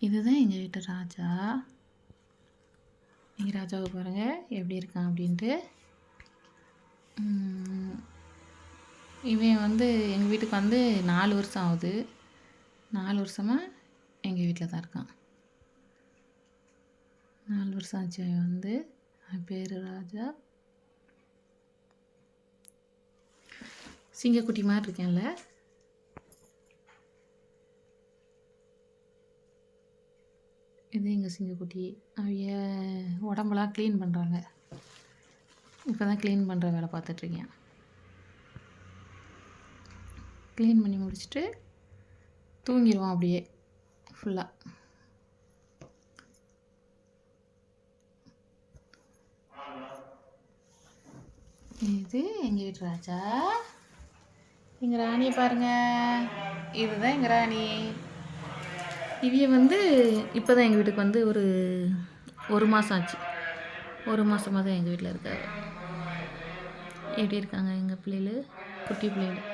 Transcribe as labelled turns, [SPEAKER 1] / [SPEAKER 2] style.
[SPEAKER 1] இதுதான் எங்கள் வீட்டு ராஜா. எங்கள் ராஜாவை பாருங்கள் எப்படி இருக்கான் அப்படின்ட்டு. இவன் வந்து எங்கள் வீட்டுக்கு வந்து 4 வருஷம் ஆகுது. 4 வருஷமாக எங்கள் வீட்டில் தான் இருக்கான். 4 வருஷம் ஆச்சு அவன் வந்து. அவன் பேர் ராஜா. சிங்கக்குட்டி மாதிரி இருக்கேன்ல. இது எங்கள் சிங்கக்குட்டி. அவங்க உடம்பெல்லாம் க்ளீன் பண்ணுறாங்க. இப்போ தான் க்ளீன் பண்ணுற வேலை பார்த்துட்ருக்கேன். க்ளீன் பண்ணி முடிச்சுட்டு தூங்கிடுவான் அப்படியே ஃபுல்லாக. இது எங்கள் வீட்டு ராஜா. எங்கள் ராணியை பாருங்கள். இதுதான் எங்கள் ராணி. இவிய வந்து இப்போ தான் எங்கள் வீட்டுக்கு வந்து ஒரு மாதம் ஆச்சு. 1 மாதமாக தான் எங்கள் வீட்டில் இருக்காங்க. எப்படி இருக்காங்க எங்கள் பிள்ளைகள், குட்டி பிள்ளைகள்.